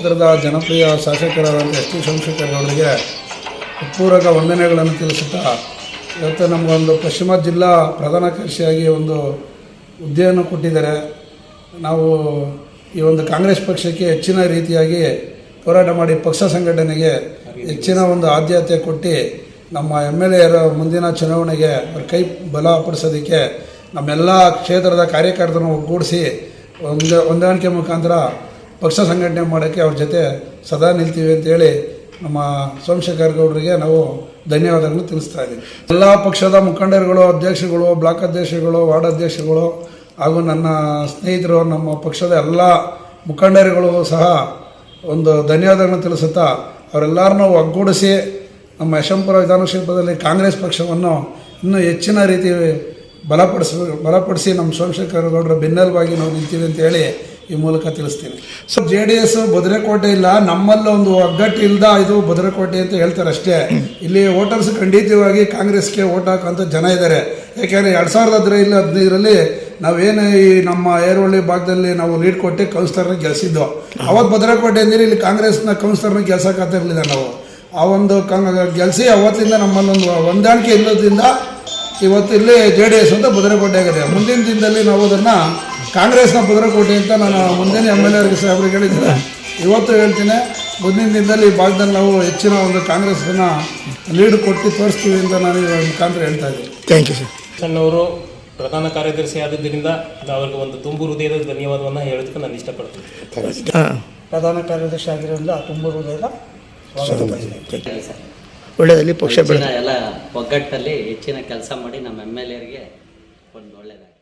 ಕ್ಷೇತ್ರದ ಜನಪ್ರಿಯ ಶಾಸಕರಾದಂಥ S T Somashekar ಅವರಿಗೆ ಪೂರಕ ವಂದನೆಗಳನ್ನು ತಿಳಿಸುತ್ತಾ ಇವತ್ತು ನಮಗೊಂದು ಪಶ್ಚಿಮ ಜಿಲ್ಲಾ ಪ್ರಧಾನ ಕಾರ್ಯದರ್ಶಿಯಾಗಿ ಒಂದು ಹುದ್ದೆಯನ್ನು ಕೊಟ್ಟಿದ್ದಾರೆ. ನಾವು ಈ ಒಂದು ಕಾಂಗ್ರೆಸ್ ಪಕ್ಷಕ್ಕೆ ಹೆಚ್ಚಿನ ರೀತಿಯಾಗಿ ಹೋರಾಟ ಮಾಡಿ ಪಕ್ಷ ಸಂಘಟನೆಗೆ ಹೆಚ್ಚಿನ ಒಂದು ಆದ್ಯತೆ ಕೊಟ್ಟು ನಮ್ಮ MLA ಮುಂದಿನ ಚುನಾವಣೆಗೆ ಅವ್ರ ಕೈ ಬಲಪಡಿಸೋದಕ್ಕೆ ನಮ್ಮೆಲ್ಲ ಕ್ಷೇತ್ರದ ಕಾರ್ಯಕರ್ತರನ್ನು ಒಗ್ಗೂಡಿಸಿ ಹೊಂದಾಣಿಕೆ ಮುಖಾಂತರ ಪಕ್ಷ ಸಂಘಟನೆ ಮಾಡೋಕ್ಕೆ ಅವ್ರ ಜೊತೆ ಸದಾ ನಿಲ್ತೀವಿ ಅಂತೇಳಿ ನಮ್ಮ ಸೋಮಶೇಖರ್ ಗೌಡರಿಗೆ ನಾವು ಧನ್ಯವಾದಗಳನ್ನು ತಿಳಿಸ್ತಾ ಇದ್ದೀವಿ. ಎಲ್ಲ ಪಕ್ಷದ ಮುಖಂಡರುಗಳು, ಅಧ್ಯಕ್ಷಗಳು, ಬ್ಲಾಕ್ ಅಧ್ಯಕ್ಷಗಳು, ವಾರ್ಡ್ ಅಧ್ಯಕ್ಷಗಳು ಹಾಗೂ ನನ್ನ ಸ್ನೇಹಿತರು, ನಮ್ಮ ಪಕ್ಷದ ಎಲ್ಲ ಮುಖಂಡರುಗಳು ಸಹ ಒಂದು ಧನ್ಯವಾದಗಳನ್ನು ತಿಳಿಸುತ್ತಾ ಅವರೆಲ್ಲರನ್ನೂ ಒಗ್ಗೂಡಿಸಿ ನಮ್ಮ ಯಶವಂತಪುರ ವಿಧಾನಕ್ಷೇತ್ರದಲ್ಲಿ ಕಾಂಗ್ರೆಸ್ ಪಕ್ಷವನ್ನು ಇನ್ನೂ ಹೆಚ್ಚಿನ ರೀತಿ ಬಲಪಡಿಸಿ ನಮ್ಮ ಸೋಮಶೇಖರ್ ಗೌಡರ ಬೆನ್ನೆಲುಬಾಗಿ ನಾವು ನಿಲ್ತೀವಿ ಅಂತೇಳಿ ಈ ಮೂಲಕ ತಿಳಿಸ್ತೀನಿ. ಸೊ JDS ಭದ್ರಕೋಟೆ ಇಲ್ಲ, ನಮ್ಮಲ್ಲಿ ಒಂದು ಒಗ್ಗಟ್ಟು ಇಲ್ದ ಇದು ಭದ್ರಕೋಟೆ ಅಂತ ಹೇಳ್ತಾರೆ ಅಷ್ಟೇ. ಇಲ್ಲಿ ವೋಟರ್ಸ್ ಖಂಡಿತವಾಗಿ ಕಾಂಗ್ರೆಸ್ಗೆ ವೋಟ್ ಹಾಕೋಂಥ ಜನ ಇದ್ದಾರೆ. ಯಾಕೆಂದರೆ 2015 ನಾವೇನು ಈ ನಮ್ಮ ಏರೋಳ್ಳಿ ಭಾಗದಲ್ಲಿ ನಾವು ಲೀಡ್ ಕೊಟ್ಟು ಕೌನ್ಸಿಲರ್ನ ಗೆಲ್ಸಿದ್ದು. ಅವತ್ತು ಭದ್ರಕೋಟೆ ಅಂದರೆ ಇಲ್ಲಿ ಕಾಂಗ್ರೆಸ್ನ ಕೌನ್ಸಿಲರ್ನ ಗೆಲ್ಸೋಕ್ಕಾಗ್ತಿರ್ಲಿಲ್ಲ. ನಾವು ಆ ಒಂದು ಗೆಲ್ಸಿ ಅವತ್ತಿಂದ ನಮ್ಮಲ್ಲಿ ಒಂದು ಹೊಂದಾಣಿಕೆ ಇಲ್ಲದ್ರಿಂದ ಇವತ್ತು ಇಲ್ಲಿ JDS ಅಂತ ಭದ್ರಕೋಟೆ ಆಗಿದೆ. ಮುಂದಿನ ದಿನದಲ್ಲಿ ನಾವು ಅದನ್ನು ಕಾಂಗ್ರೆಸ್ನ ಭದ್ರಕೋಟೆ ಅಂತ ನಾನು ಮುಂದಿನ MLA ಸಾಹೇಬ್ರಿಗೆ ಹೇಳಿದ್ದೀನಿ. ಇವತ್ತು ಹೇಳ್ತೀನಿ, ಮುಂದಿನ ದಿನದಲ್ಲಿ ಈ ಭಾಗದಲ್ಲಿ ನಾವು ಹೆಚ್ಚಿನ ಒಂದು ಕಾಂಗ್ರೆಸ್ನ ಲೀಡ್ ಕೊಟ್ಟು ತೋರಿಸ್ತೀವಿ ಅಂತ ನಾನು ಈ ಮುಖಾಂತರ ಹೇಳ್ತಾ ಇದ್ದೀನಿ. Thank you sir. ಸಣ್ಣವರು ಪ್ರಧಾನ ಕಾರ್ಯದರ್ಶಿ ಆದದ್ದರಿಂದ ಅವ್ರಿಗೆ ಒಂದು ತುಂಬು ಹೃದಯದ ಧನ್ಯವಾದವನ್ನು ಹೇಳೋದಕ್ಕೆ ನಾನು ಇಷ್ಟಪಡ್ತೀನಿ. ಪ್ರಧಾನ ಕಾರ್ಯದರ್ಶಿ ಆಗಿರೋದ್ರಿಂದ ತುಂಬ ಹೃದಯದ ಒಳ್ಳೆಯದಲ್ಲಿ ಪಕ್ಷ ಎಲ್ಲ ಒಗ್ಗಟ್ಟಲ್ಲಿ ಹೆಚ್ಚಿನ ಕೆಲಸ ಮಾಡಿ ನಮ್ಮ MLA ಗೆ ಒಂದು ಒಳ್ಳೆಯದಾಗಿ